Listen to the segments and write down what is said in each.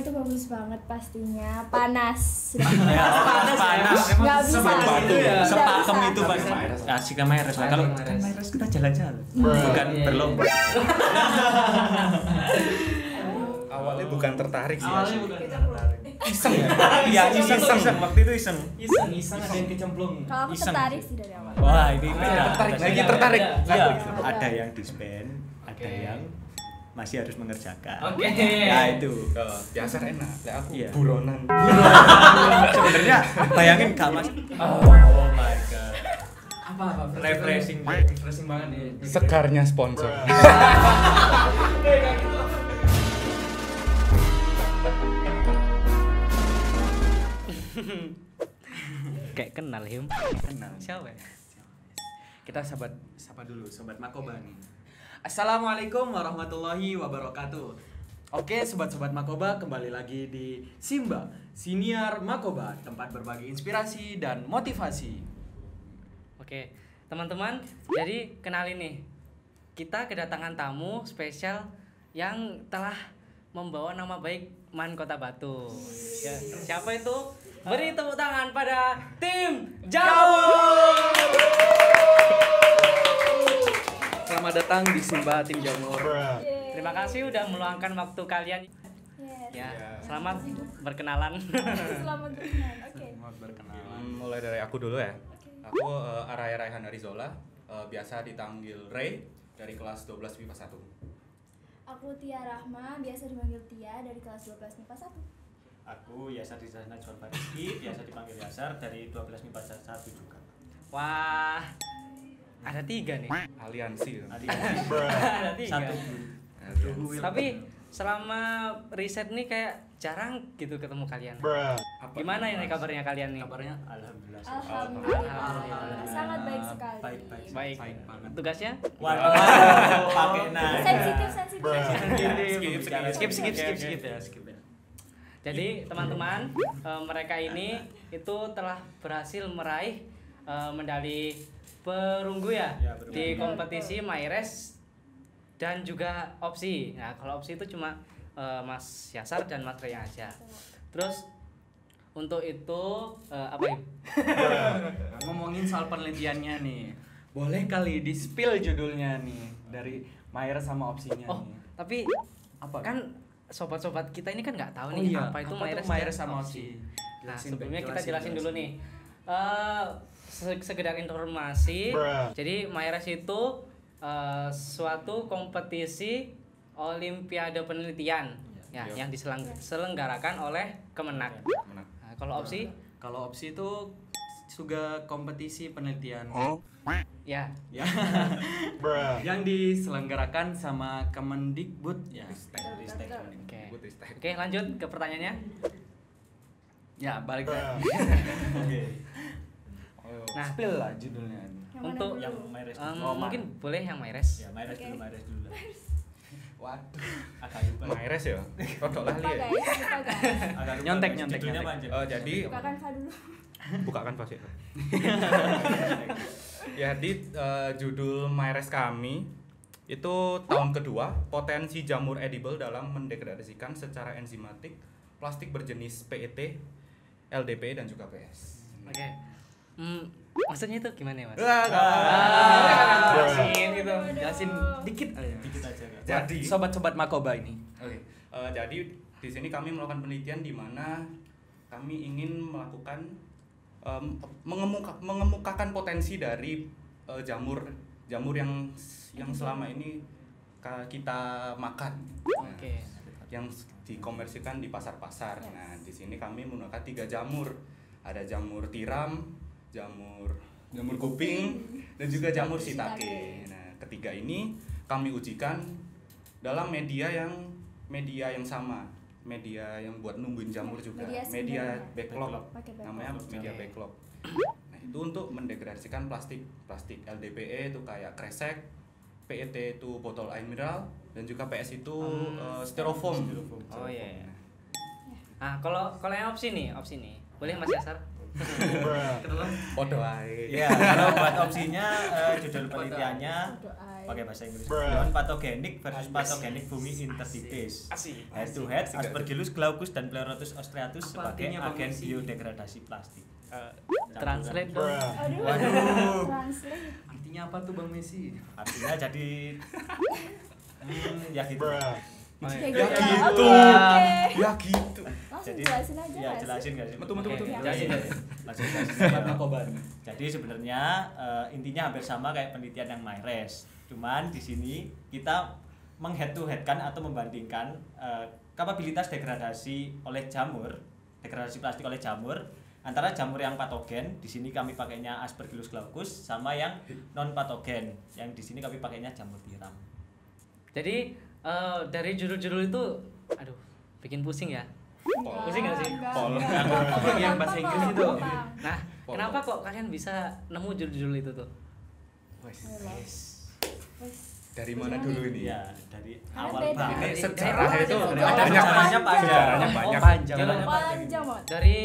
itu bagus banget pastinya. Panas. Panas. Nggak bisa. Sepakem itu Pak. Asik sama Myres lah. Kalau Myres kita jalan-jalan. Bukan berlomba. Awalnya bukan tertarik sih. Awalnya bukan tertarik. Iseng ya? Iya, iseng. Waktu itu iseng. Iseng ada yang kecemplung. Kalau aku Iseng. tertarik sih dari awal. Wah, ini beda. Lagi tertarik. Iya, ada yang disband, ada yang masih harus mengerjakan. Oke. Ya itu. Biasa enak. Lah aku Iya. buronan. Sebenarnya bayangin gak Mas? Oh my god. Apa? Refreshing banget ya. Segarnya sponsor. Kayak kenal Him. Kenal. Siapa ya? Kita sapa dulu sobat Makoba nih. Assalamualaikum warahmatullahi wabarakatuh. Oke, sobat-sobat Makoba, kembali lagi di Simba, Siniar Makoba, tempat berbagi inspirasi dan motivasi. Oke, teman-teman, jadi kenalin nih. Kita kedatangan tamu spesial yang telah membawa nama baik Man Kota Batu. Ya, siapa itu? Beri tepuk tangan pada tim Jamur. Selamat datang di Simba Tim Jamur. Terima kasih udah meluangkan waktu kalian. Yes. Ya, selamat berkenalan. Selamat berkenalan. Oke. Mulai dari aku dulu ya. Aku Araya Raihan Arizola, biasa dipanggil Ray dari kelas 12 MIPA 1. Aku Tia Rahma, biasa dipanggil Tia dari kelas 12 MIPA 1. Aku Yasar Rizal Najwan Fariski, biasa dipanggil Yasar dari 12 MIPA 1 juga. Wah, ada 3 nih. Aliansi. Ada 3. Satu. Tapi selama riset nih kayak jarang gitu ketemu kalian. Gimana ini kabarnya kalian nih? Kabarnya Alhamdulillah. Alhamdulillah. Sangat baik sekali. Baik. Baik. Tugasnya? Waduh, pakai nanya. Sensitif. Skip ya. Jadi teman-teman, mereka ini itu telah berhasil meraih medali perunggu ya, Ya, perunggu. di kompetisi Myres dan juga opsi. Nah, kalau opsi itu cuma Mas Yasar dan Mas Raya aja. Terus untuk itu apa ya? ngomongin soal penelitiannya nih. Boleh kali di-spill judulnya nih dari Myres sama opsinya Oh, nih. tapi Apa? kan sobat-sobat kita ini kan nggak tahu Oh nih iya, apa itu apa Myres tuh Myres dan sama opsi. Nah, Jelasin, sebelumnya kita jelasin. jelasin dulu nih. Sekedar informasi. Jadi Myres itu suatu kompetisi olimpiade penelitian ya, yang diselenggarakan oleh Kemenak. Nah, kalau opsi Kalau opsi itu juga kompetisi penelitian. ya Ya. Yang diselenggarakan sama Kemendikbud ya. Oke, lanjut ke pertanyaannya. Ya, balik lagi. Nah, Spill lah judulnya. Yang mana untuk dulu? Yang Myres. mungkin boleh yang Myres. Ya, Myres dulu. Waduh. Agak lupa. Myres ya. Rodok lali Lupa ya. guys, lupa guys. Agak lupa, Nyontek, guys. nyontek, Judulnya nyontek. apa, Anjir? Jadi Bukakan Fa dulu. bukakan pas ya. Jadi judul Myres kami itu tahun kedua, potensi jamur edible dalam mendegradasikan secara enzimatik plastik berjenis PET, LDPE dan juga PS. Oke. Maksudnya itu gimana ya, Mas? Jelasin gitu. Jelasin dikit aja. Dikit aja, Kak. Jadi Sobat-sobat Makoba ini. Oke, jadi di sini kami melakukan penelitian di mana kami ingin melakukan mengemukakan potensi dari jamur yang selama ini kita makan. Nah, Oke. yang dikomersikan di pasar-pasar. Nah, di sini kami menggunakan 3 jamur. Ada jamur tiram, jamur kuping, dan juga jamur shiitake. Nah, ketiga ini kami ujikan dalam media yang sama, media yang buat nungguin jamur juga, Media media sebenarnya. backlog, Pakai backlog. namanya media Oke. backlog. Nah, itu untuk mendegradasikan plastik LDPE itu kayak kresek, PET itu botol air mineral, dan juga PS itu styrofoam. Oh iya. Nah, kalau yang opsi nih, boleh Mas Yasar? Kenapa? Podo ae. Ya, kalau buat opsinya judul penelitiannya Doa. pakai bahasa Inggris. Non-patogenik versus patogenik bumi interstites. Asik. Head to head Aspergillus glaucus dan Pleurotus ostreatus Apa sebagai artinya, Bang agen Messi? biodegradasi plastik. Translate dong. Aduh. Translate. Artinya apa tuh Bang Messi? Artinya jadi ya gitu. Oh, Ya iya. gitu. gitu. Oke. Ya gitu. Langsung Jadi jelasin aja. ya nggak sih? jelasin enggak sih? Betul, betul, betul. Oke. Jelasin aja. Langsung jelasin. Sobat Makoban. Jadi sebenarnya intinya hampir sama kayak penelitian yang MyRes. Cuman di sini kita menghead to headkan atau membandingkan kapabilitas degradasi oleh jamur, degradasi plastik oleh jamur antara jamur yang patogen, di sini kami pakainya Aspergillus glaucus, sama yang non patogen, yang di sini kami pakainya jamur tiram. Jadi dari judul-judul itu, aduh, bikin pusing ya. Pusing nggak sih? Pol. Yang bahasa Inggris itu. Nah, kenapa kok kalian bisa nemu judul-judul itu tuh? Dari mana dulu ini? Ya, dari Karena awal beda. banget. Ini sejarahnya itu Ada banyak sejarahnya panjang. Sejarahnya Oh, banyak. panjang. Jalannya Panjang banget. Dari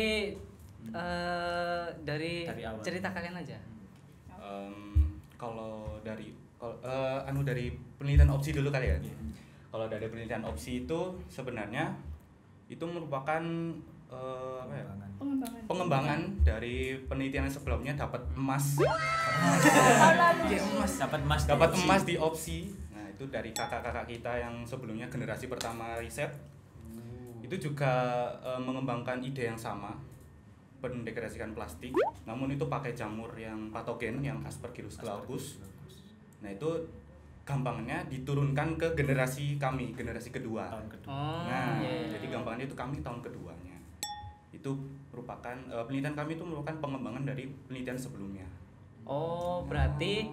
Dari awal. cerita kalian aja. Kalau dari dari penelitian opsi dulu kali ya. Kalau dari penelitian opsi itu sebenarnya itu merupakan apa ya? Pengembangan. Pengembangan dari penelitian yang sebelumnya dapat emas. Tahun lalu. Dapat Emas di opsi. Nah, itu dari kakak-kakak kita yang sebelumnya generasi pertama riset. Itu juga mengembangkan ide yang sama, mendegradasikan plastik, namun itu pakai jamur yang patogen yang Aspergillus glaucus. Nah, itu gampangnya diturunkan ke generasi kami, generasi kedua. tahun kedua. Oh, Nah, iya. jadi gampangnya itu kami tahun keduanya. Itu merupakan penelitian kami itu merupakan pengembangan dari penelitian sebelumnya. Oh, berarti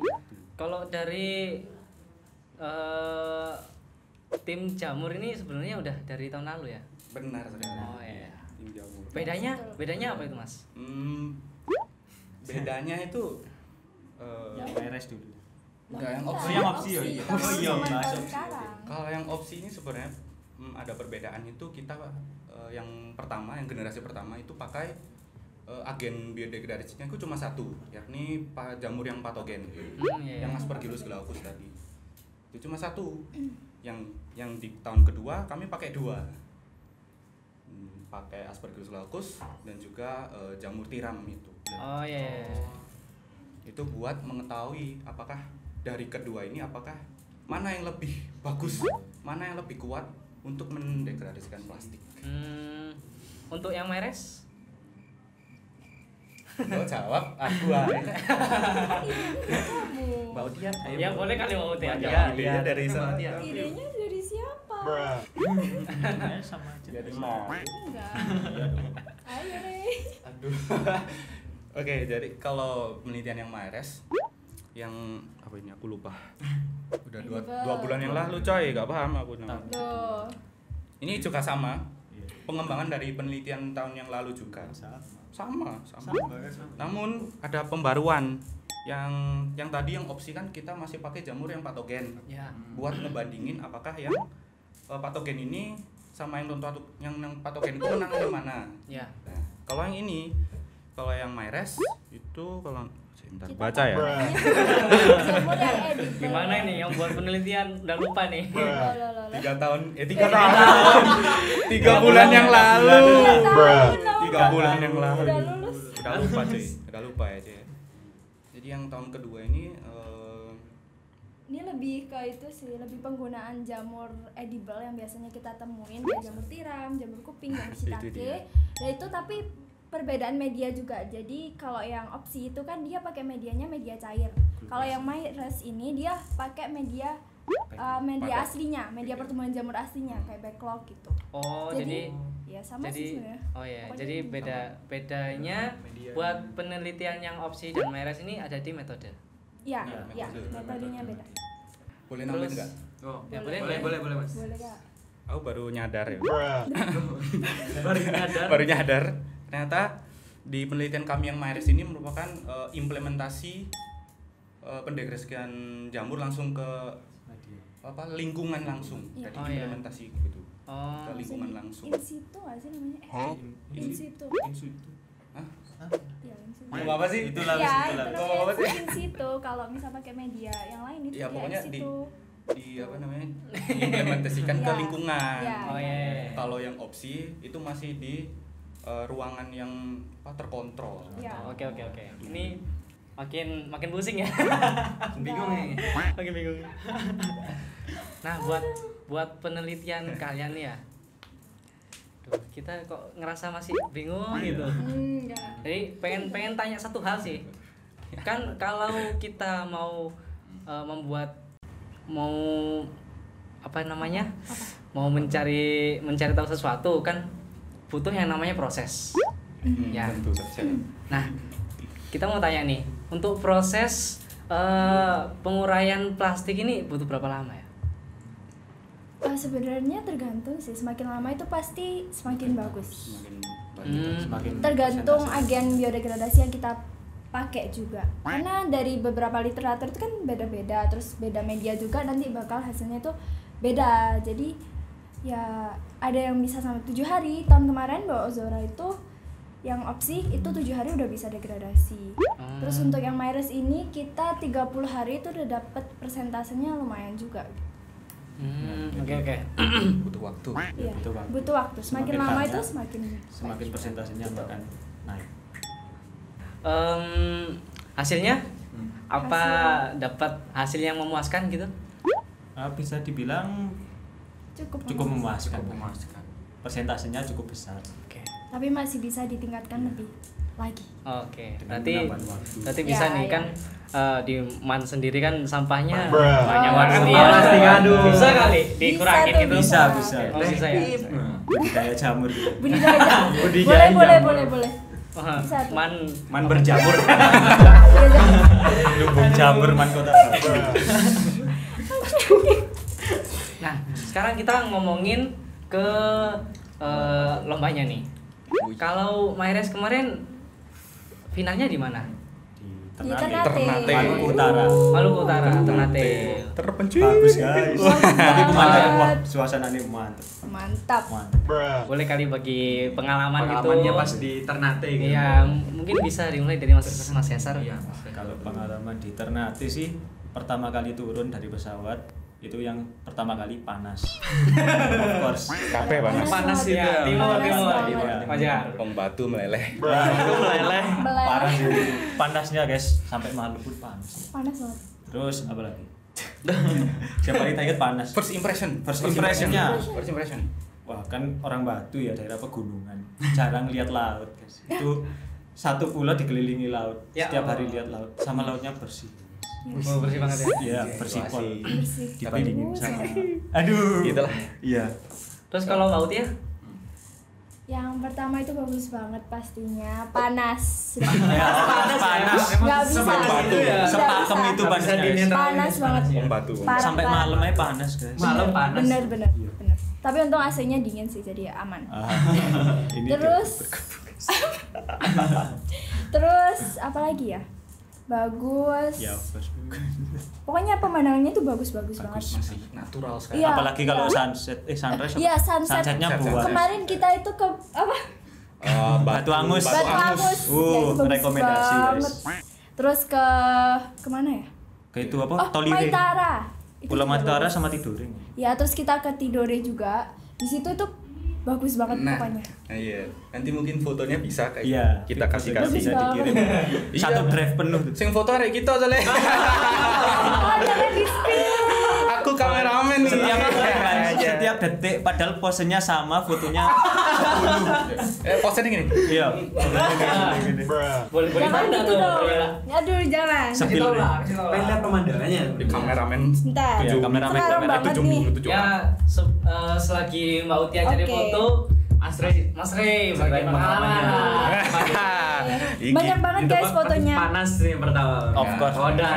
kalau dari tim jamur ini sebenarnya udah dari tahun lalu ya? Benar sekali. Oh, iya. Tim jamur. Bedanya apa itu, Mas? Bedanya itu Yang MyRes dulu. enggak yang Nah, opsi. yang opsi, oh iya. Tahun Oh iya, zaman masuk. tahun sekarang. Kalau yang opsi ini sebenarnya ada perbedaan itu kita yang pertama, yang generasi pertama itu pakai agen biodegradasinya itu cuma satu, yakni jamur yang patogen, Iya. yang Aspergillus glaucus tadi. Itu cuma satu. Yang di tahun kedua kami pakai dua. Pakai Aspergillus glaucus dan juga jamur tiram itu. Oh, iya. Itu buat mengetahui apakah dari kedua ini apakah mana yang lebih bagus, mana yang lebih kuat untuk mendegradasikan plastik. Untuk yang MyRes? Lo jawab aku aja. Kamu. Mbak Utia, ayo. Ya boleh kali mau Uti aja. Ya, Idenya dari sana. Idenya dari siapa? Ya, sama aja. Dari nol. Enggak. Iya dong. Ayo deh. Aduh. Oke, jadi kalau penelitian yang MyRes yang apa ini aku lupa. Udah dua bulan yang lalu coy, gak paham aku namanya. Loh. Ini juga sama. Pengembangan dari penelitian tahun yang lalu juga. Sama. Namun ada pembaruan yang tadi yang opsi kan kita masih pakai jamur yang patogen. Ya. Buat ngebandingin apakah yang patogen ini sama yang patogen itu menang yang mana. Ya. Nah, kalau yang ini, kalau yang MyRes itu kalau sebentar Kita baca ya. Jamur yang edible. Gimana ini yang buat penelitian udah lupa nih? Loh. 3 tahun 3 bulan yang lalu. 3 bulan yang lalu. Udah lulus. Udah lupa cuy, udah lupa ya cuy. Jadi yang tahun kedua ini Ini lebih ke itu sih, lebih penggunaan jamur edible yang biasanya kita temuin kayak jamur tiram, jamur kuping, jamur Itu shiitake. dia. Dan itu tapi perbedaan media juga. Jadi kalau yang opsi itu kan dia pakai medianya media cair. Kalau yang MyRes ini dia pakai media media aslinya, media pertumbuhan jamur aslinya kayak backlog gitu. Oh, Jadi, jadi ya sama sih sebenarnya. oh ya, Pokoknya jadi gitu. bedanya Media. buat penelitian yang opsi dan MyRes ini ada di metode. Iya, Ya, ya, metodenya beda. boleh nambahin Terus- enggak? Oh, Ya, boleh Mas. Boleh Kak? Aku baru nyadar ya. Baru nyadar. Baru nyadar ternyata di penelitian kami yang MyRes ini merupakan implementasi pendegradasian jamur langsung ke lingkungan langsung. Iya. Jadi Oh, iya. implementasi gitu Oh, ke lingkungan langsung. In situ nggak sih namanya? In situ. Hah? Ya, langsung. Ngomong apa sih? Itulah Ya, itulah. Ngomong apa sih? di situ kalau misal pakai media yang lain itu Ya, pokoknya di di- situ. Di apa namanya? Implementasikan ke Ya. lingkungan. Ya. Oh iya. Kalau yang opsi itu masih di ruangan yang terkontrol. Ya. Oke. Ini makin pusing ya. Bingung nih. Makin bingung. Nah, buat penelitian kalian nih ya. Duh, kita kok ngerasa masih bingung gitu. Enggak. Jadi pengen tanya satu hal sih. Kan kalau kita mau apa namanya? Mau mencari tahu sesuatu kan butuh yang namanya proses. Ya. Tentu saja. Nah, kita mau tanya nih, untuk proses penguraian plastik ini butuh berapa lama ya? Sebenarnya tergantung sih, semakin lama itu pasti semakin bagus. Semakin banyak. Semakin Tergantung persentase. agen biodegradasi yang kita pakai juga. Karena dari beberapa literatur itu kan beda-beda, terus beda media juga nanti bakal hasilnya tuh beda. Jadi ya ada yang bisa sampai 7 hari. Tahun kemarin Mbak Ozora itu yang opsi itu 7 hari udah bisa degradasi. Terus untuk yang Myres ini kita 30 hari itu udah dapet persentasenya lumayan juga. Oke. Butuh waktu. Iya. butuh waktu. Butuh waktu. Semakin Semakin lama banyak, itu semakin persentasenya Betul. akan naik. Hasilnya apa dapat hasil yang memuaskan gitu? Bisa dibilang cukup memuaskan. Memuaskan. Persentasenya cukup besar. Oke. Tapi masih bisa ditingkatkan lebih lagi. Oke. Dengan Berarti menambah waktu. bisa Ya, nih ya. kan di Man sendiri kan sampahnya Bruh. banyak banget Oh, ya. plastik, aduh. Bisa kali dikurangin tuh, gitu. Bisa. Oh, bisa ya. Budidaya jamur gitu. Budidaya. Budidaya boleh. Wah, Bisa tuh. Man berjamur. Lumbung jamur Man Kota Batu. Nah, sekarang kita ngomongin ke lombanya nih. Kalau Myres kemarin finalnya di mana? Di Ternate. Ternate. Maluku Utara. Maluku Utara, Ternate. Terpencil. Bagus guys. Tapi pemandangan wah Banget. suasananya mantap. Mantap. Mantap. Boleh kali bagi pengalaman Pengalamannya gitu. pas di Ternate gitu. Iya, mungkin bisa dimulai dari Mas Yasar. Iya. Kalau pengalaman di Ternate sih pertama kali turun dari pesawat itu yang pertama kali panas. Of course. Capek banget. Panas itu. Ya, timur. Panas banget. Wajar. Om batu meleleh. Itu meleleh. Parah sih. Panasnya guys sampai malu pun panas. Panas banget. Terus apa lagi? Siapa kita ingat panas? First impression. First impression-nya. First impression. Wah kan orang Batu ya daerah pegunungan, jarang lihat laut guys. Itu satu pulau dikelilingi laut, Ya setiap Allah. hari lihat laut, sama lautnya bersih. Oh, bersih banget ya. Iya bersih pol. Bersih. Dibandingin sama, aduh. Itulah. Iya. Terus kalau laut ya? Yang pertama itu bagus banget pastinya. Panas. Ya, panas. Nggak bisa. Batu ya. Nggak Sepakem bisa. itu Nggak bisa panasnya. guys. dinian. Panas banget. Om batu. Parah, Sampai parah. malam aja panas guys. Malam panas. Bener. Iya. Tapi untung AC-nya dingin sih jadi ya aman. Ini Terus terus apa lagi ya? Bagus. ya bagus. Pokoknya pemandangannya itu bagus-bagus banget. Masih natural sekali. Iya. Apalagi kalau sunset, sunrise. Iya, sunset. Sunsetnya Sunset. buat. Kemarin kita itu ke apa? Batu Angus. Batu Angus. Ya, itu bagus rekomendasi banget. guys. Terus ke kemana ya? Ke itu apa? Oh, Toliwe. Maitara. Itu Pulau juga Maitara bagus. sama Tidore. Ya, terus kita ke Tidore juga. Di situ tuh bagus banget Nah, pokoknya. iya. Nanti mungkin fotonya bisa kayak Iya, kita kasih Bagus bisa banget. dikirim. Iya. Satu drive penuh tuh. Sing foto hari kita soalnya. Oh, jangan di-spill. Aku kameramen nih. Setiap detik padahal posenya sama, fotonya 10. Posenya gini. Iya. Boleh Jangan banda gitu tuh. dong. Bella. Aduh, jangan. Sepil nih. Pengen lihat pemandangannya. Di kameramen. Bentar. Iya, kameramen Sekarang kamera banget 7 nih. minggu 7 Ya, selagi Mbak Utia cari Oke. foto, Mas Rey bagi pengalaman. Banyak banget Itu guys fotonya. Panas sih yang pertama. Of course. Oh, udah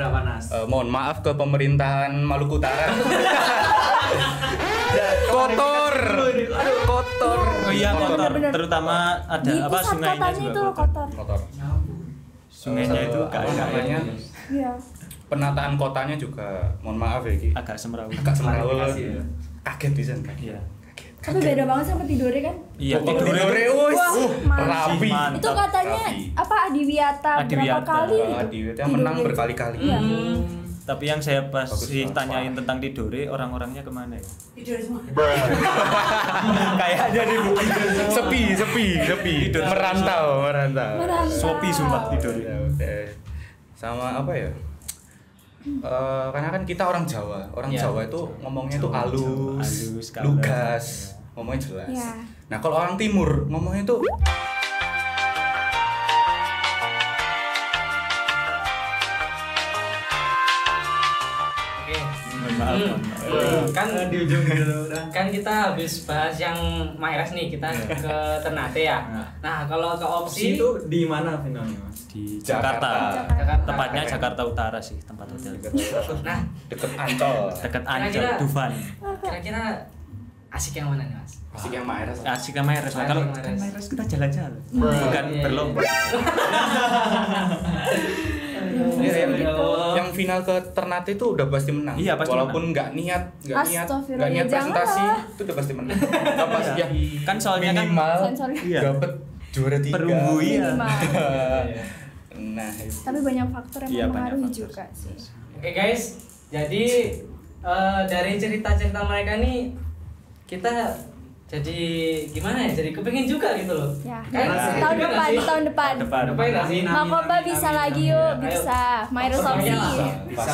panas. Mohon maaf ke pemerintahan Maluku Utara. Kotor. Aduh, kotor. Oh iya kotor, Bener-bener. terutama ada Di apa pusat sungainya kotanya juga itu kotor. kotor. Kotor. Sungainya itu Apa kayak namanya? Iya. Penataan kotanya juga mohon maaf ya Ki. agak semrawut. Agak semrawut. Klarifikasi ya. Kaget di sana. Iya. Tapi beda banget sama tidurnya kan. Iya, Tidurnya Wah, mantap. rapi. Mantap. Itu katanya Rapi. apa Adiwiyata berapa Adiwiyata. kali gitu. Adiwiyata menang tidurnya. berkali-kali. Iya. Tapi yang saya Bagus pasti banget. tanyain tentang Tidore, orang-orangnya kemana ya? Tidur semua. Kayaknya di sepi. Merantau. Merantau. Shopee sumpah Tidore. Ya udah. Sama apa ya? Karena kan kita orang Jawa. Orang Ya. Jawa itu ngomongnya itu halus, Halus, kalem. lugas, ngomongnya jelas. Ya. Nah, kalau orang timur ngomongnya itu Oke. Maaf. Kan Di ujung gitu udah. kan kita habis bahas yang Mayres nih, kita ke Ternate ya. Nah, kalau ke opsi Itu di mana finalnya, Mas? Di Jakarta. Jakarta. Tepatnya Jakarta Utara sih tempat hotel. Nah, deket Ancol. Dekat Ancol, Kira-kira- Dufan. kira-kira asik yang mana nih, Mas? Asik yang Mayres. Asik sama Mayres lah. Kalau Mayres. kan Mayres kita jalan-jalan, bukan Iya. berlomba. Iya, Ya Allah. yang final ke Ternate itu udah pasti menang. Iya, pasti Walaupun nggak niat Astagfirullah, niat ya presentasi, janganlah. itu udah pasti menang. Nggak pasti ya. Kan soalnya kan Minimal Sensor. Iya. dapat juara 3. Perunggu, iya. Minimal. Nah, itu. Tapi banyak faktor yang Iya, banyak mempengaruhi faktor. juga sih. Oke guys, jadi dari cerita-cerita mereka nih kita jadi gimana ya? Jadi kepingin juga gitu loh. Ya. Kan Tahun juga depan, nggak sih? tahun depan. depan. Ngapain nggak sih? Makoba bisa lagi yuk, bisa. Mayros opsi. Bisa.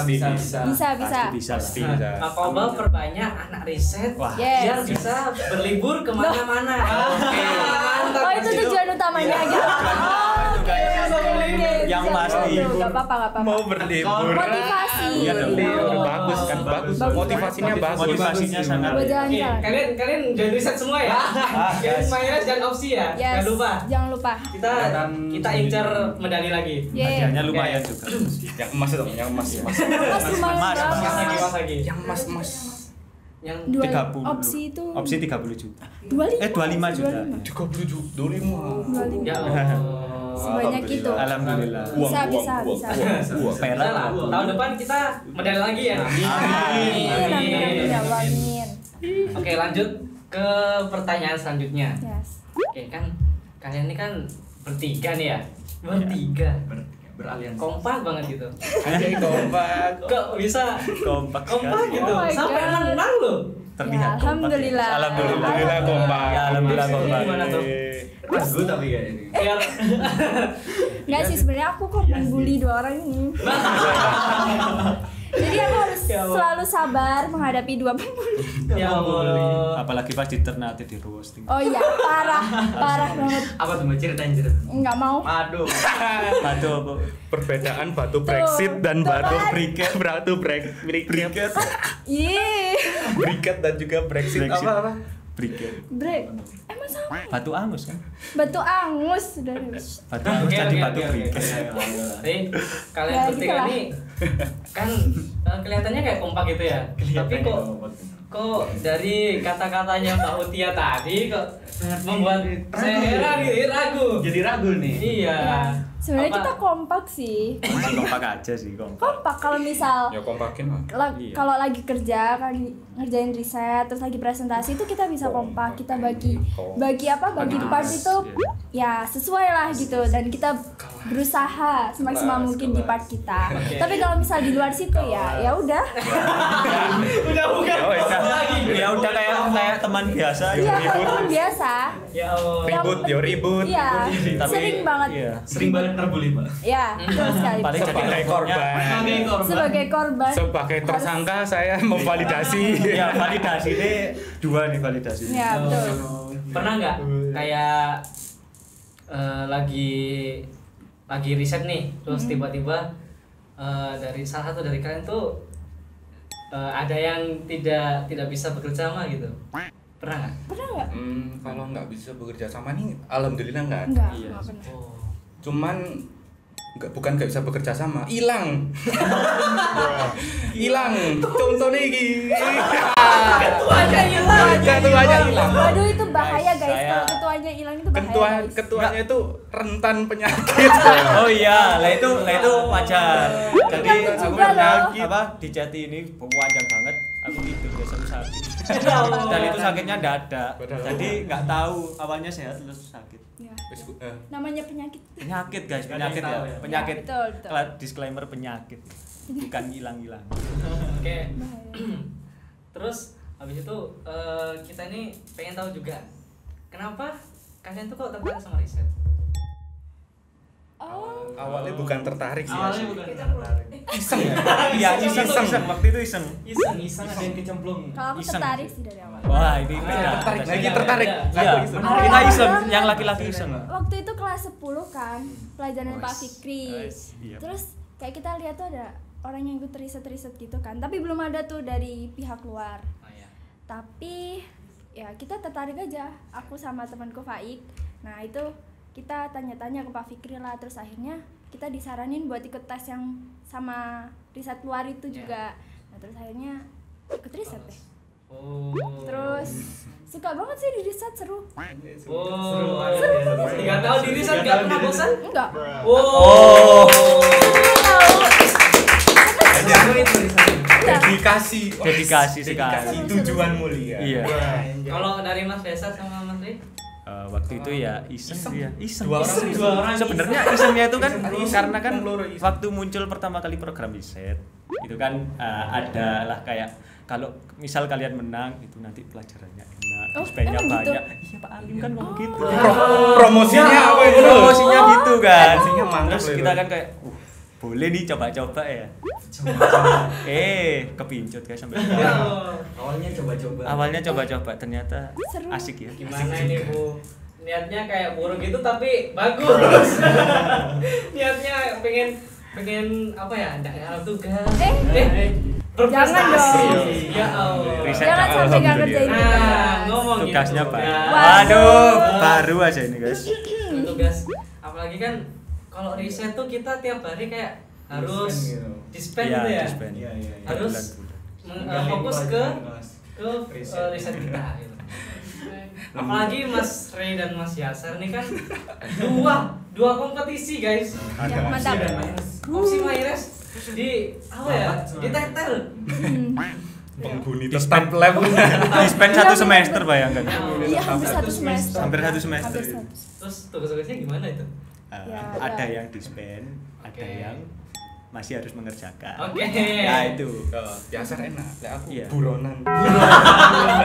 Bisa, bisa. Bisa Pasti lah. bisa. Makoba perbanyak anak riset Wah. Yes. biar bisa berlibur kemana-mana. Oke, mantap. Oh, itu tujuan utamanya gitu. Oke, oke. Yang Siap, pasti. betul. Gak apa-apa, gak apa-apa. Mau berlibur. Motivasi. Iya dong. Bagus kan, bagus. Motivasinya bagus. Motivasinya sangat. Buat Oke, jalan-jalan. kalian jangan riset semua ya. Yang Mayres dan opsi ya. Yes. Jangan lupa. Jangan lupa. Kita incar medali lagi. Yeay. Hadiahnya lumayan juga. Yang emas dong, yang emas. Mas lumayan Mas, Mas lagi, banget. mas lagi. Yang emas. Yang 30. Opsi itu Opsi 30 juta. 25. 25 juta. 30 juta, 25. 25. ya Allah. Sebanyak itu. Alhamdulillah. Bisa, bisa, bisa. Bisa lah. Tahun depan kita medali lagi ya. Amin. Amin. Ya Allah, amin. Oke, lanjut ke pertanyaan selanjutnya. Yes. Oke, kan kalian ini kan bertiga nih ya. Bertiga. Beraliansi. Kompak banget gitu. Anjay kompak. Kok bisa Kompak kompak sekali. gitu? Oh my Sampai God. menang loh. Terlihat Ya, kompak. alhamdulillah. Alhamdulillah. Alhamdulillah kompak. Ya, alhamdulillah kompak. Gimana tuh? Ragu tapi kayak ini. Biar Enggak sih, sebenarnya aku kok membuli dua orang ini. Jadi aku harus Ya Allah. selalu sabar menghadapi dua pembuli. ya Allah. Apalagi pas di Ternate di roasting. Oh iya, parah banget. Apa tuh Mbak? Ceritain. Enggak mau. Aduh. Batu apa? Perbedaan batu Tuh, Brexit dan tuh batu kan. briket. Batu briket. Ih, Briket dan juga Brexit. Brexit. Apa? Briket. break. Emang sama? Batu angus kan? Batu angus sudah. Batu angus jadi batu briket. Jadi kalian Ya, bertiga gitulah. ini kan kelihatannya kayak kompak gitu ya. Tapi kok dari kata-katanya Mbak Utia tadi kok membuat saya ragu. Jadi ragu nih. Iya. Sebenarnya Apa- kita kompak sih. Masih kompak aja sih kompak. Kompak kalau misal Ya kompakin lah. Iya. kalau lagi kerja, lagi ngerjain riset, terus lagi presentasi itu kita bisa kompak. Kita bagi Bagi part tugas, itu ya sesuai lah gitu, dan kita berusaha semaksimal mungkin di part kita. Oke. Tapi kalau misal di luar situ ya udah. Udah bukan Ya, wes. kompak lagi. Ya udah kayak teman biasa. Iya, ribut. teman biasa. Ya Allah. Ribut, Yang ya ribut. Iya, Tapi- sering banget. Iya. Sering banget terbuli, Pak. Ya, betul sekali. Paling jadi Sebagai teleponnya. korban. Sebagai korban. Sebagai tersangka saya memvalidasi. Ya validasi ini dua nih validasi. Ya, betul. Pernah nggak kayak lagi riset nih, terus tiba-tiba dari salah satu dari kalian tuh ada yang tidak bisa bekerja sama gitu. Pernah nggak? Pernah nggak? Kalau nggak bisa bekerja sama nih, alhamdulillah nggak. Enggak, Iya. enggak pernah. Oh. Cuman bukan nggak bisa bekerja sama, hilang. Hilang. Contohnya iki. Ketuanya hilang. Ketuanya hilang. Waduh, itu bahaya guys. Saya- Kalau ketuanya hilang itu bahaya guys. Ketuanya itu rentan penyakit. Oh iya, lah itu wajar. Jadi Itu aku juga pernah loh. apa di chat ini panjang banget. Aku tidur ya satu saat. Dan itu sakitnya dadak. Padahal- Jadi nggak tahu awalnya sehat terus sakit. Ya. Wis, Namanya penyakit. Penyakit guys, Nggak ada penyakit yang ya. tahu ya. Penyakit. Ya, betul, betul. Disclaimer penyakit. Bukan hilang-hilang. Oke. Bahaya. Terus habis itu kita ini pengen tahu juga kenapa kalian tuh kok tertarik sama riset? Oh. awalnya bukan tertarik sih. Awalnya asli. bukan tertarik. Iseng ya. Iya, iseng. Waktu itu iseng. Iseng ada yang kecemplung. Kalau aku Iseng. tertarik sih dari awal. Wah, ini beda. Tertarik Ada lagi saya. tertarik. Iya. Satu Iya, iseng. kita iseng, yang laki-laki iseng. Waktu itu kelas 10 kan, pelajaran Pak Wes. Fikri. Iya. Terus kayak kita lihat tuh ada orang yang ikut riset-riset gitu kan, tapi belum ada tuh dari pihak luar. Oh iya. Tapi ya kita tertarik aja, aku sama temanku Faik. Nah itu kita tanya-tanya ke Pak Fikri lah, terus akhirnya kita disaranin buat ikut tes yang sama riset luar itu Iya. juga. Nah terus akhirnya ikut riset deh. Oh. Terus suka banget sih di riset, seru. Oh. 3 tahun di riset nggak pernah bosan? Enggak. Oh. Dedikasi. Dedikasi sekali. Dedikasi tujuan mulia. Iya. Kalau dari Mas Desa sama Mas Ri? Waktu itu ya iseng dia. Iseng. Dua orang. Dua orang Sebenarnya isengnya itu kan karena kan Loro iseng. waktu muncul pertama kali program riset itu kan ada lah kayak kalau misal kalian menang itu nanti pelajarannya enak, Oh, dispennya emang gitu? banyak. Iya Pak Alim kan ngomong gitu. Promosinya apa itu? Promosinya gitu kan. Promosinya mantap Terus loh kita itu. kan kayak boleh nih coba-coba ya. Kepincut guys sampai Awalnya coba-coba. awalnya coba-coba ternyata Seru. asik ya. Gimana ini Bu? Niatnya kayak buruk gitu tapi bagus. Niatnya pengen apa ya? Enggak ada tugas. Jangan dong. Ya Allah. Riset Jangan sampai nggak alhamdulillah. ngerjain Nah, tugas. ngomong Tugasnya gitu. Pak. Ya. Waduh, baru aja ini guys. Tugas apalagi kan kalau riset tuh kita tiap hari kayak harus dispen gitu ya. dispen. Iya, iya, iya. Harus fokus ke riset kita gitu. Apalagi Mas Ray dan Mas Yasar nih kan dua kompetisi guys. Ya, mantap. Opsi Maires di apa ya? Di tetel. Penghuni tetap lab. Dispen satu semester bayangkan. Iya, hampir satu semester. Hampir satu semester. Hampir satu. Terus tugas-tugasnya gimana itu? Ya, Ada ya. yang dispen, ada Oke. yang masih harus mengerjakan. Oke. Nah itu. Biasa enak. Lek aku Iya. buronan.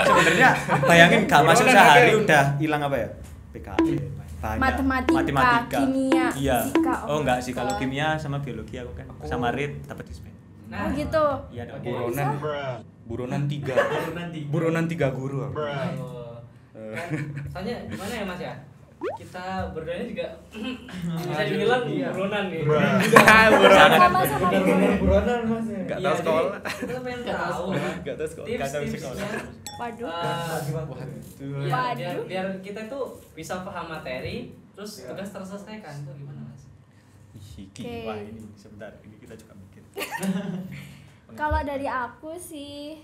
Sebenarnya bayangin gak masuk Buronan sehari aja. udah hilang apa ya? PKL. Banyak. Matematika, kimia, Iya. fisika, Oh enggak sih kalau God. kimia sama biologi aku kan sama Rit dapat dispen. Oh gitu. Iya dong. Oke. Buronan. Buronan 3. Nanti. Buronan 3 guru aku. Oh. Kan, soalnya gimana ya Mas ya? Kita berdua juga bisa dibilang buronan nih. Sama-sama Benar-benar buronan. buronan Mas. ya. Nggak Iya, tahu sekolah. jadi Kita pengen tahu Enggak tahu sekolah. Nggak tahu tips-tipsnya. sekolah. Waduh. Ya, Waduh. biar kita tuh bisa paham materi, terus tugas terselesaikan tuh gimana Mas? Iki. Oke. Wah ini sebentar ini kita juga mikir. Kalau dari aku sih,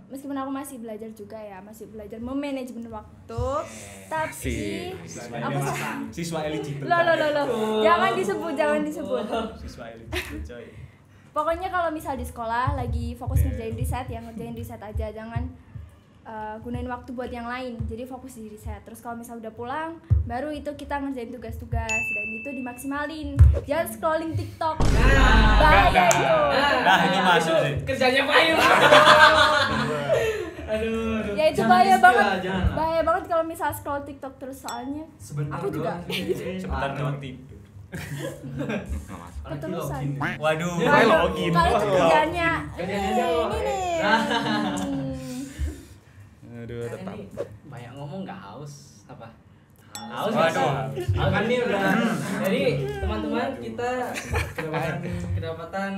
meskipun aku masih belajar juga ya, masih belajar memanajemen waktu, tapi apa sih? Siswa eligible. Loh. Jangan disebut. Siswa eligible coy. Pokoknya kalau misal di sekolah lagi fokus ngerjain riset, ya ngerjain riset aja, jangan gunain waktu buat yang lain. Jadi fokus di riset. Terus kalau misal udah pulang, baru itu kita ngerjain tugas-tugas dan itu dimaksimalin. Jangan scrolling TikTok. Bahaya itu. Nah, ini masuk sih. Kerjanya Pak Ayu. Aduh. Ya itu Jangan bahaya di-spill banget. lah, jangan. Bahaya banget kalau misal scroll TikTok terus, soalnya Sebentar aku juga doang. Sebentar doang tidur. keterusan. Waduh, Waduh, login. kalau itu kerjaannya Kerjaannya ini apa? nih. Aduh, Kalian tetap. nih banyak ngomong nggak haus apa? Haus Waduh. Haus kan ini udah. Jadi teman-teman kita kedapatan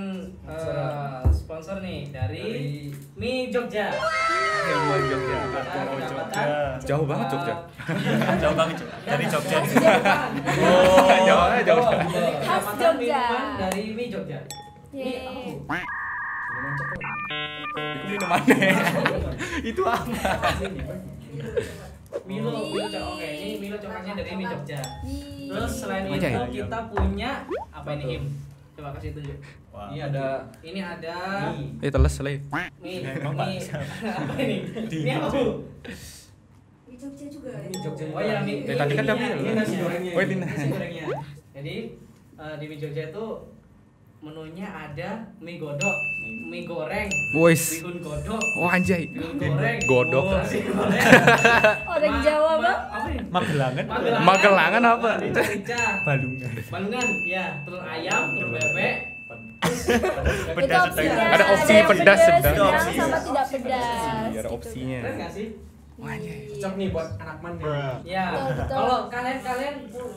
sponsor nih dari mie Jogja. Kita kedapatan Jauh banget Jogja. Jauh banget Jogja. Dari Jogja. Oh, jauh. Jadi Khas kedapatan Jogja. minuman dari mie Jogja. Ini Yeay. apa, Bu? Itu minumannya. Itu apa? Milo coklat. Oke, ini Milo coklatnya dari mie Jogja. Ih. Terus selain Aja itu ya? kita punya apa ini Him? Coba kasih tunjuk. Wah. Ini ada Ini ada Teles selai. mie. Emang Mie. Apa ini? Ini apa, Bu? Di Jogja juga. ini Jogja. Oh iya, mie. Tadi kan mie-nya, ada ini nasi gorengnya. Oh, ini Nasi gorengnya. Jadi di mie Jogja itu menunya ada mie godok, mie goreng, Wis. bihun godok, Oh anjay. bihun goreng, Godok. nasi goreng. Orang Jawa, Bang. Apa ini? Magelangan. Magelangan apa? Rica. Balungan. Balungan, ya, telur ayam, telur bebek. Itu Pedas opsinya. Ada opsi yang pedas, sedang sedang. sama tidak pedas. Ada opsinya. Keren nggak sih? Cocok nih buat anak man nih. Ya, Betul, betul. kalau kalian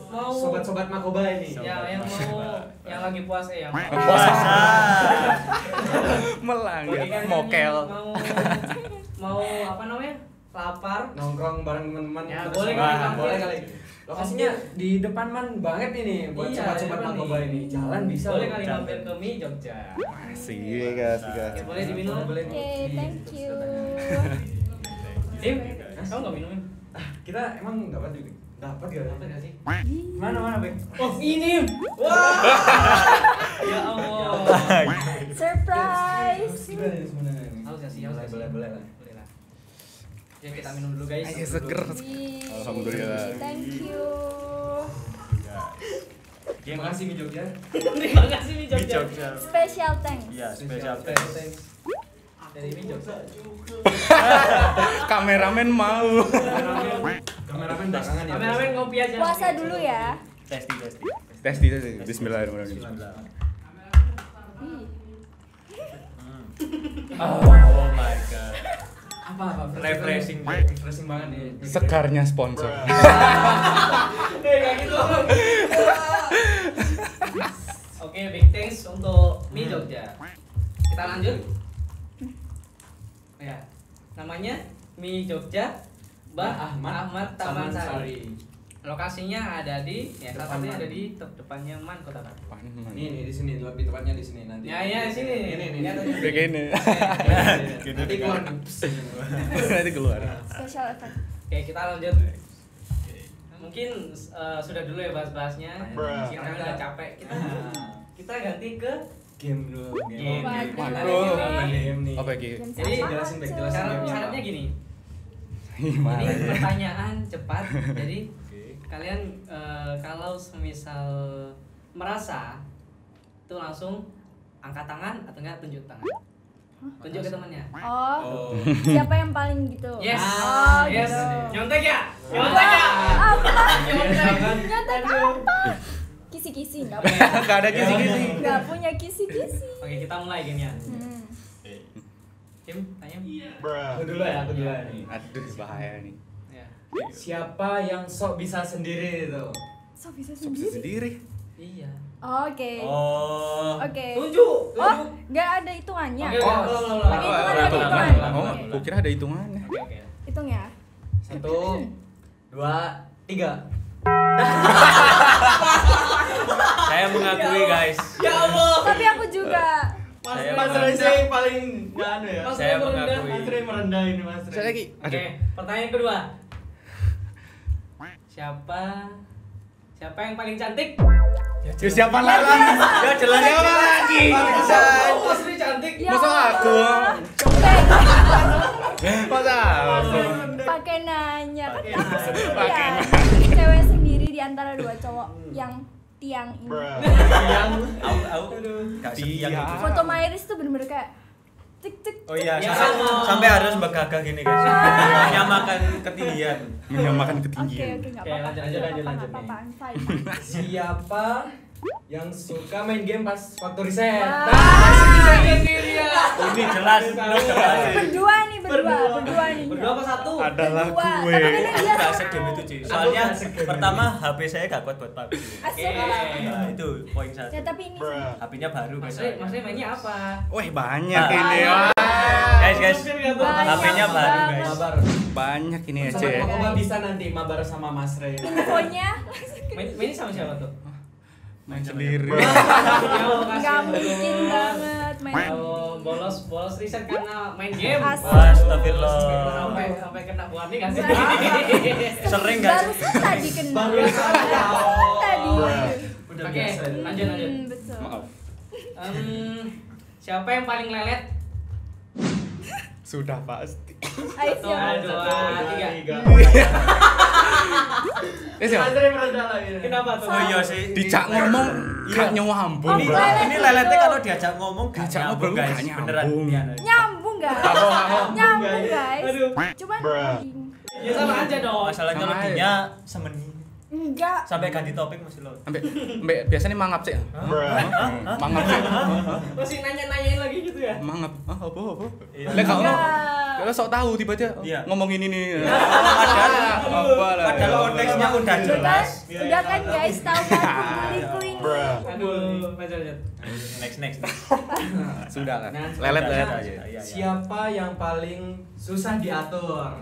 mau Sobat-sobat Makoba ini. ya yang mau yang lagi puasa yang Puasa. Melanggar. bagi kalian Mokel. yang mau apa namanya? Lapar. Nongkrong bareng teman-teman. Ya, Terus boleh wah, kali mampir. boleh kali. Lokasinya di depan man banget ini buat Iya, sobat-sobat depan Makoba nih. ini. Jalan bisa. Boleh loh. kali mampir ke mie Jogja. Asik, Oke, boleh diminum. Boleh. Oke, thank you. Tim, kamu nggak minum? Kita emang dapat juga. Dapat ya? Dapat nggak sih? Mana Bang? Oh, ini. Wah. Ya Allah. Surprise. Gimana nih sebenarnya? Haus nggak sih? Haus nggak sih? Boleh lah. Boleh lah. Ya kita minum dulu guys. Ayo seger. Wih, Alhamdulillah. Thank you. Terima kasih Mi Jogja. Terima kasih mie Di Jogja. Jogja. Special thanks. Iya, spesial Thanks. thanks. Dari mie Jogja. Kameramen mau. Kameramen belakangan ya. Kameramen ngopi aja. Puasa dulu ya. Testing. Tes di Bismillahirrahmanirrahim. Ih, Oh my god. Apa? Refreshing. Refreshing banget nih. Segarnya sponsor. Kayak gitu. Oke, big thanks untuk mie Jogja. Kita lanjut. Ya, namanya mie Jogja Mbah Ahmad Taman Sari. Lokasinya ada di salah satunya ada di depannya Man Kota Batu. Ini di sini, lebih tepatnya di sini nanti. Ya, di sini. Ini. Ya, tadi. Begini. Nanti keluar. Nanti keluar. special effect. Oke, kita lanjut. Mungkin sudah dulu ya bahas-bahasnya. Kita udah capek. Kita ganti ke Game dulu. Game. Waduh. Game nih. Apa lagi? Jam Jadi, sama jelasin, Bek, tuh. jelasin. Syaratnya gini. Gimana? Ini pertanyaan cepat. Jadi kalian kalau semisal merasa itu langsung angkat tangan atau enggak tunjuk tangan. Tunjuk ke temannya. Oh, siapa yang paling gitu? Yes. Oh, Yes. gitu. Nyontek ya? Wah, Nyontek ya? apa? Nyontek. Nyontek apa? Kisi-kisi, nggak punya. Enggak ada kisi-kisi. Nggak punya kisi-kisi. Oke, kita mulai gamenya. Tim, tanya. Aku dulu ya nih. Aduh, bahaya nih. Ya. Siapa yang sok bisa sendiri itu? So bisa Bisa sendiri. sendiri. Iya. Oke. Oh. Oke. Tunjuk. Oh, nggak ada hitungannya. Oke, Oh, ulang. Pakai hitungan, pakai hitungan. Oh, Oke. aku kira ada hitungannya. Oke. Hitung ya. 1, 2, 3. Saya mengakui guys. Ya Allah. Tapi aku juga. Saya Mas mengakui. Reza yang paling nggak anu ya. Mas Saya Reza merendah. mengakui. Mas Reza merendah ini Mas Reza. Saya lagi. Oke, pertanyaan kedua. Siapa yang paling cantik? Siapa lagi? Ya jelas lagi? Oh, Mas Reza cantik. Ya Masa Allah. aku? Masa aku? Pakai nanya kan aku Pakai ya. Cewek sendiri di antara dua cowok yang tiang ini. Aku gak setia gitu. Foto Myris tuh bener-bener kayak tik tik. Oh iya, Ya, sampai, sama. sampai harus begagah gini guys. Menyamakan ketinggian. Menyamakan Oke ketinggian. oke nggak Oke, apa-apa. lanjut, nggak lanjut, apa-apa, lanjut nggak apa-apa, fine. Siapa yang suka main game pas waktu riset? Wah. Ini jelas, lu jelas. Berdua nih berdua nih. Berdua apa satu? Adalah Berdua. gue. Tapi kan Aku dia gak sama. segame itu cuy. Soalnya Aku gak segame pertama HP saya gak kuat buat PUBG. Asik. Nah, itu poin Ya satu. tapi ini sih. HP-nya baru Mas guys. Reza mainnya apa? Wih, banyak Nah. ini. Guys, Banyak HP-nya baru banget. guys. Mabar. Banyak ini aja Sobat ya. Makoba bisa nanti mabar sama Mas Rey. Infonya Mainnya sama siapa tuh? Main sendiri. nggak mungkin banget main. Kalau bolos riset karena main game. Asik. Astagfirullah. Sampai kena warning nggak sih? Sering guys. Barusan tadi kena. Barusan. Tadi. Udah Oke, biasa. lanjut. Betul. Maaf. Siapa yang paling lelet? Sudah pasti. Ayo siapa? 1, 2, 3. Siapa? Andre merendah lagi. Kenapa tuh? Oh iya sih. Dijak ngomong gak nyambung. Oh, lelet Ini itu. leletnya kalau diajak ngomong gak Diajak nyambung ngobrol guys. gak nyambung. Beneran. Iya, Nyambung guys. Nyambung guys. Cuman Ya sama aja dong. Masalahnya Sama lebihnya semeni. enggak. Sampai ganti topik masih lo. Ambek biasanya mangap sih. Mangap sih. Masih nanya-nanyain lagi gitu ya? Mangap. Apa? Iya. Lek kau Enggak. kalau sok tahu tiba-tiba Iya. ngomongin ini. Padahal konteksnya udah jelas. Udah kan guys, tahu kan pembuliku ini. Aduh, lanjut. Next. Sudah lah. Nah, Lelet-lelet sudah. aja. Iya. Siapa yang paling susah diatur?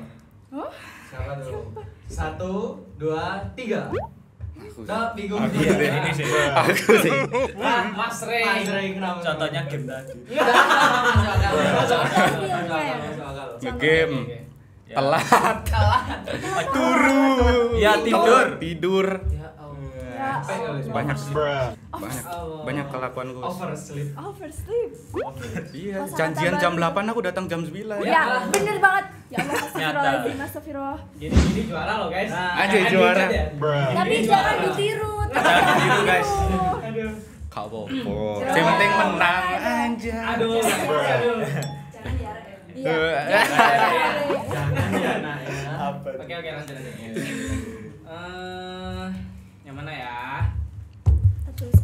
Oh? Siapa dulu? 1, 2, 3. Nah, bingung. Aku dia. sih. Ini sih. Aku sih. Mas Rey. Mas Rey kenapa? Contohnya game tadi. Masuk akal. Nge-game. Ya. Telat. Turu. Ya tidur. Tidur. Ya Allah. Ya Banyak sih. Allah. Banyak kelakuanku. Oversleep. Oversleep. Iya, Kosakata janjian jam baru. 8 aku datang jam 9. Ya, bener banget. Ya Allah, astagfirullahaladzim, astagfirullah. Gini juara loh guys. Aja juara. Tapi jangan ditiru. Jangan ditiru, guys. Aduh. Kau bobo. Jangan. Yang penting menang aja. Aduh. Jangan diare. Iya. Jangan ya, nak ya. Apa? Oke, lanjut. Yang mana ya?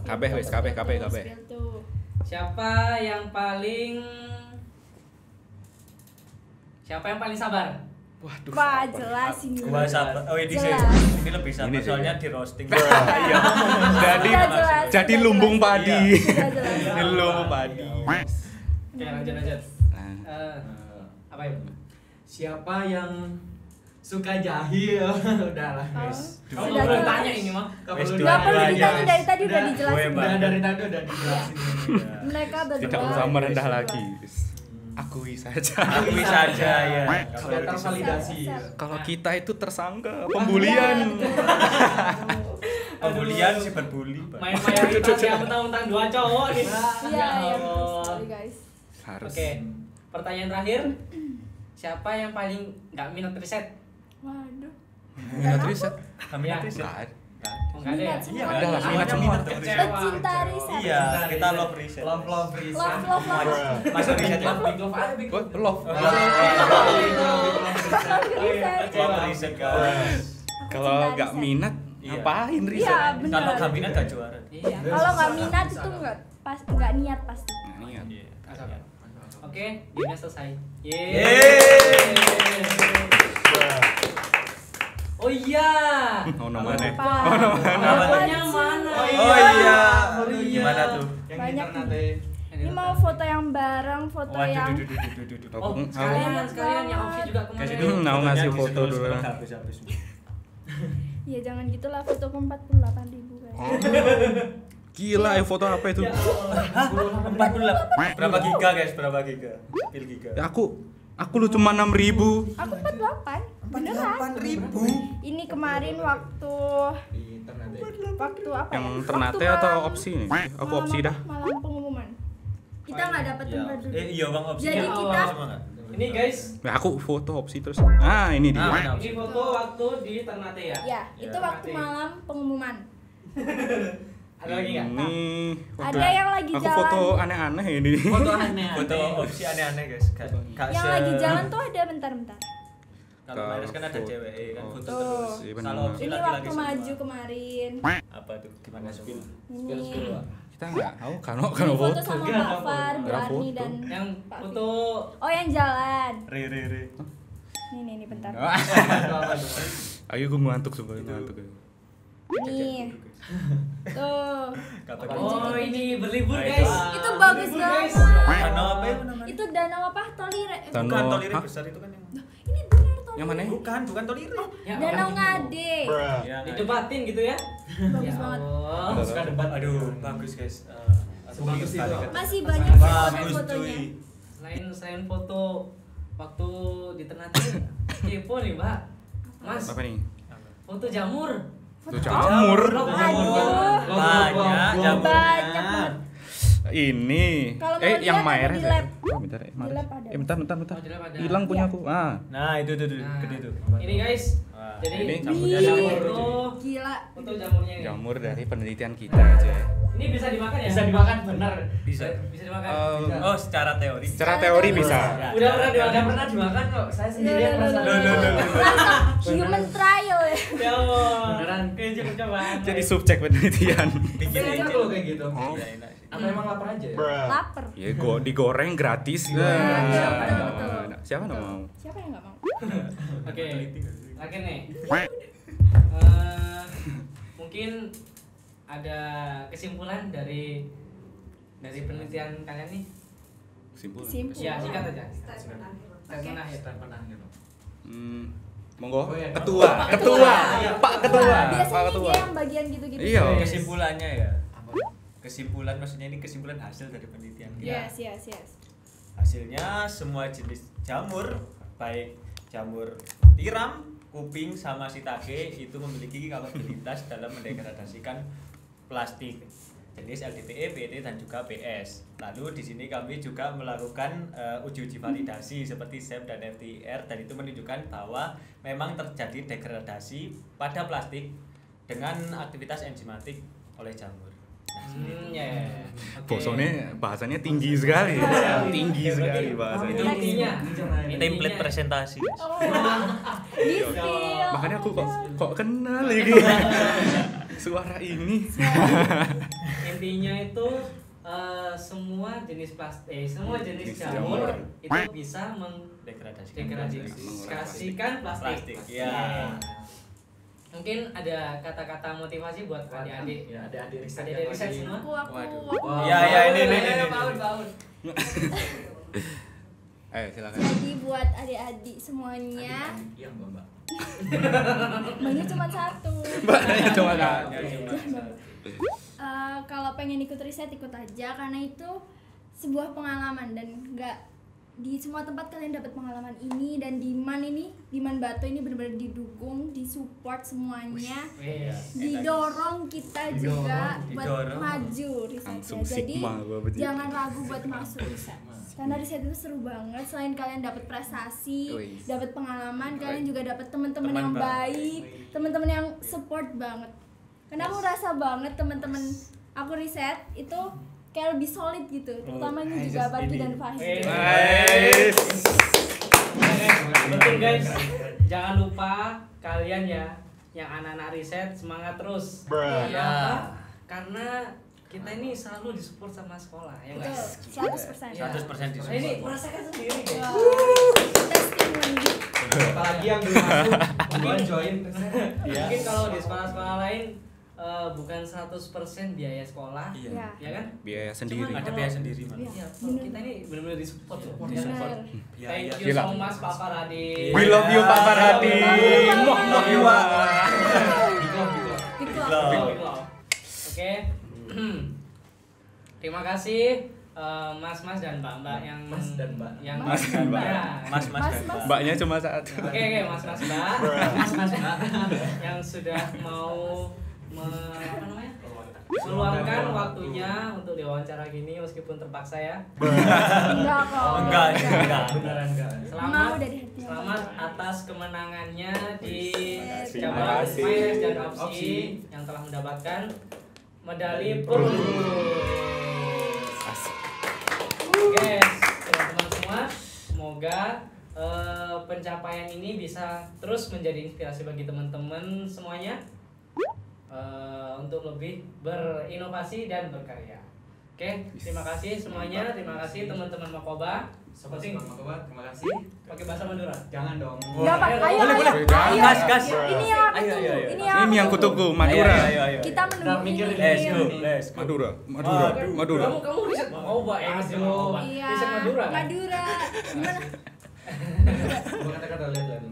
Kabeh wis, kabeh. Siapa yang paling sabar? Waduh. Wah, sabar. jelas ini. Gua sabar. Oh ini sih. Jelas. Ini lebih sabar Ini sih. soalnya di roasting. Iya. Jadi Sudah jelas, jadi sudah lumbung jelas. padi. Sudah jelas. Ini lumbung padi. Oke, lanjut. Nah, Apa ya? Siapa yang suka jahil? Udahlah, guys. Kamu Sudah nggak perlu jelas. tanya ini mah. Gak Wes, perlu dua Gak perlu aja, ditanya guys. dari tadi udah Udah. dijelasin. Gue Udah dari tadi udah dijelasin. Mereka berdua. tidak usah merendah lagi. Akui saja. Akui saja ya. Sudah tervalidasi. Kalau kita itu tersangka pembulian. Pembulian sih berbuli. Pak. Main mayoritas yang mentang-mentang 2 cowok nih. Iya, Ya iya. Allah. Sorry guys. Harus. Oke, pertanyaan terakhir. Siapa yang paling nggak minat riset? Waduh. Minat riset. Kami Ya. nanti sih. Enggak ada. Nggak ada ya? Minat Iya, semua. ada lah, semuanya semua. minat Kecewa, riset. Pecinta kecewa. riset. Iya, kita love riset. Love riset. Love. Masuk riset ya. Big love aja, big Oh, love. love. Riset. Love riset guys. Kalau nggak minat, Iya. ngapain riset? Iya, benar. Kalau kami gak juara. Iya. Kalau nggak minat itu nggak niat pasti. Nah, niat. Iya. Oke, gamenya selesai. Yeay. Oh iya. Oh, namanya. Apa? Namanya mana? Oh iya. Oh iya. Gimana tuh? Yang Banyak internet nih. ya. Ini mau foto yang bareng, foto yang Waduh. Oh, Aku- sekalian yang opsi juga Guys, kemarin. itu Mau ngasih fotonya foto di-scroll dulu. sekarang habis-habis. ya jangan gitulah foto 48.000 guys. Gila, foto apa itu? Ya Allah. 48. Berapa giga guys? Berapa giga? Pil giga. Ya, aku lu cuma 6.000. Aku 48. Beneran. 48.000. Ini kemarin waktu Di internet ya. apa Yang ya? Ternate Waktu atau malam- opsi nih? Aku malam opsi apa? dah. Malam pengumuman. Kita nggak dapat Ya. tempat duduk. Iya bang opsi. Jadi Ya kita Allah. Ini guys, Ya, aku foto opsi terus. Ah, ini dia. Ah, ini foto waktu di Ternate ya. ya, itu waktu malam pengumuman. Ada lagi nggak? Ini foto. Ada yang lagi Aku jalan. foto aneh-aneh ini. Foto aneh. Foto opsi aneh-aneh guys. Yang lagi jalan tuh ada bentar-bentar. Kalau Maris kan ada cewek kan foto Tuh. terus. Iya, benar. Kalau opsi Ini laki-laki waktu semua. maju kemarin. Apa tuh? Gimana tuh? Ini. Kita enggak tahu kan Ini foto. foto sama Pak Far, Bu Nggak Arni foto. dan Yang Pak foto Fi. Oh yang jalan. Re. Nih bentar. Ayo gue ngantuk sebenarnya ngantuk. Nih. Tuh. Kapan? Oh, ini berlibur Nah, guys. Itu bagus Berlibur, banget. guys. Danau apa itu namanya? Itu danau apa? Tolire. Dan- Bukan Danau- toliri Hah? besar itu kan yang. Ini benar Tolire. Yang mana? Bukan toliri. Ya, Danau Allah. Ngade. Ya, Didebatin gitu ya. Bagus Ya banget. Allah. Suka debat. Aduh, bagus guys. Bagus itu. Masih banyak fotonya. Bagus cuy. Selain foto waktu di Ternate, kepo nih Mbak. Mas, Apa nih? foto jamur. Itu jamur. Aduh. Banyak jamurnya. Banyak banget. Ini. Kalau mau Yang lihat ada Myres. di lab. Oh, bentar. Di Myres. lab ada. Bentar. Oh, di lab ada. Hilang punya aku. Ah. Nah, itu tuh Nah, gede tuh. ini guys. Wah, Jadi ini jamurnya Wih. jamur itu Gila. untuk jamurnya ini. Jamur dari penelitian kita aja. Ini bisa dimakan ya? Bisa dimakan benar. Bisa. Bisa dimakan. Oh, secara teori. Secara teori bisa. Udah pernah dimakan? Udah pernah dimakan kok. Saya sendiri yang merasa. Human trial ya. Ya Allah. Beneran. Kayak percobaan. Jadi subjek penelitian. Tapi enak loh kayak gitu. Iya, enak sih. Apa emang lapar aja ya? Lapar. Ya, digoreng gratis. Betul, betul. Siapa nggak mau? Siapa yang nggak mau? Oke. Lagi nih. Mungkin ada kesimpulan dari penelitian kalian nih? Simpul. Simpul. Ya, singkat aja. Statement akhir. Statement akhir. Pernah gitu. Monggo. Oh, iya. Ketua. Pak Ketua. Ketua. Pak Ketua. Pak Biasanya Ketua. dia yang bagian gitu-gitu. Iya. Kesimpulannya ya. Kesimpulan maksudnya ini kesimpulan hasil dari penelitian kita. Yes. Hasilnya semua jenis jamur, baik jamur tiram, kuping sama shiitake itu memiliki kapabilitas dalam mendegradasikan plastik jenis LDPE, PET dan juga PS. Lalu di sini kami juga melakukan uji validasi seperti SEM dan FTIR dan itu menunjukkan bahwa memang terjadi degradasi pada plastik dengan aktivitas enzimatik oleh jamur. Ya. Bosone bahasanya tinggi sekali. Tinggi sekali bahasanya. Itu intinya. Template presentasi. Oh. Di feel. Makanya aku kok kenal lagi. Suara ini. Intinya itu semua jenis plastik, semua jenis Jenis jamur jamur. itu bisa Degradasikan mendegradasikan plastik. Ya. Mungkin ada kata-kata motivasi buat adik-adik. Ya, ada riset. Adik-adik riset semua. Aku. Ya, ini. Baun. Ayo silakan. Jadi buat adik-adik semuanya, Iya, Mbak. banyak cuma satu. Mbaknya cuma Kalau pengen ikut riset ikut aja karena itu sebuah pengalaman dan nggak di semua tempat kalian dapat pengalaman ini dan di Man Batu ini benar-benar didukung, disupport semuanya, didorong kita juga buat didorong. maju risetnya. Langsung Jadi Sigma Bapak Ji. jangan ragu buat masuk riset. Karena riset itu seru banget. Selain kalian dapat prestasi, Wih. dapat pengalaman, kalian juga dapat teman-teman Teman yang baik. baik, teman-teman yang support banget. Karena aku rasa banget teman-teman aku riset itu kayak lebih solid gitu, terutama ini juga Bagi dan Fahid. Guys. Betul guys. Jangan lupa kalian ya yang anak-anak riset semangat terus. Ya, karena kita ini selalu disupport sama sekolah ya Betul, guys. 100%. Ya. 100% disupport. Ini merasakan sendiri guys. Testimoni. Apalagi yang belum masuk, buruan join. Mungkin kalau di sekolah-sekolah lain bukan 100% biaya sekolah, Iya. ya kan? Biaya sendiri. Ada biaya sendiri, Man. Iya. Ya, kalau kita ini benar-benar disupport loh. Benar. Thank you Gila. so much Pak Faradi. We love you Pak Faradi. Love you, Pak. Diklat. Oke. Terima kasih Mas-mas dan Mbak-mbak yang Mas dan Mbak. yang Mas dan Mbak. Ya. Mas. Mbaknya cuma satu. Oke, Mas-mas Mbak. Mas-mas Mbak yang sudah mau apa namanya? Meluangkan waktunya untuk diwawancara gini meskipun terpaksa ya. Enggak kok. Enggak. Beneran enggak. Mau dari hati. Selamat atas kemenangannya di Terima cabang kasih. Myres dan Opsi yang telah mendapatkan medali perunggu. Guys, teman-teman semua, semoga pencapaian ini bisa terus menjadi inspirasi bagi teman-teman semuanya untuk lebih berinovasi dan berkarya. Oke, terima kasih semuanya, terima kasih teman-teman Makoba. Sobat Makoba, terima kasih. Pakai bahasa Madura. Jangan dong. Enggak apa. Ayo. Boleh. Ayo. Gas. Ini yang aku Ayo. tunggu. Ini yang kutuku Madura. Ayo. Kita menunggu mikir ini. Let's go. Madura. Kamu riset Makoba ya, riset Makoba. Iya. Riset Madura kan? Madura. Gimana? Coba kata-kata lihat.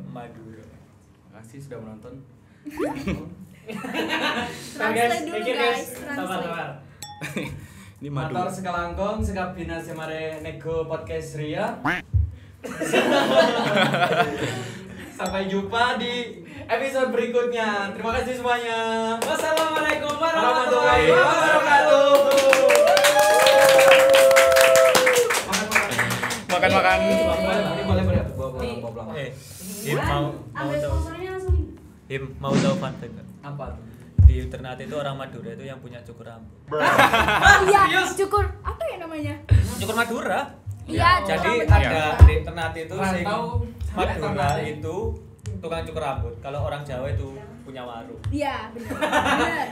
Madura. Terima kasih sudah menonton. Translate dulu Mikir, guys. Sabar. Ini Mator Madura. sekalangkong sekap bina semare nego podcast Ria. Sampai jumpa di episode berikutnya. Terima kasih semuanya. Wassalamualaikum Warahmatullahi wabarakatuh. Makan-makan. Boleh. Bawa. Him mau Ambil tahu sponsornya langsung. mau tahu fun fact nggak? Apa? Di Ternate itu orang Madura itu yang punya cukur rambut. Iya, cukur apa ya namanya? Cukur Madura. Iya, Jadi cukur ada rambut. di Ternate itu sing Rantau sampai Madura Ternate. itu tukang cukur rambut. Kalau orang Jawa itu punya warung. Iya, benar.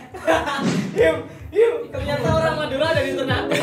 Ternyata orang Madura ada di Ternate.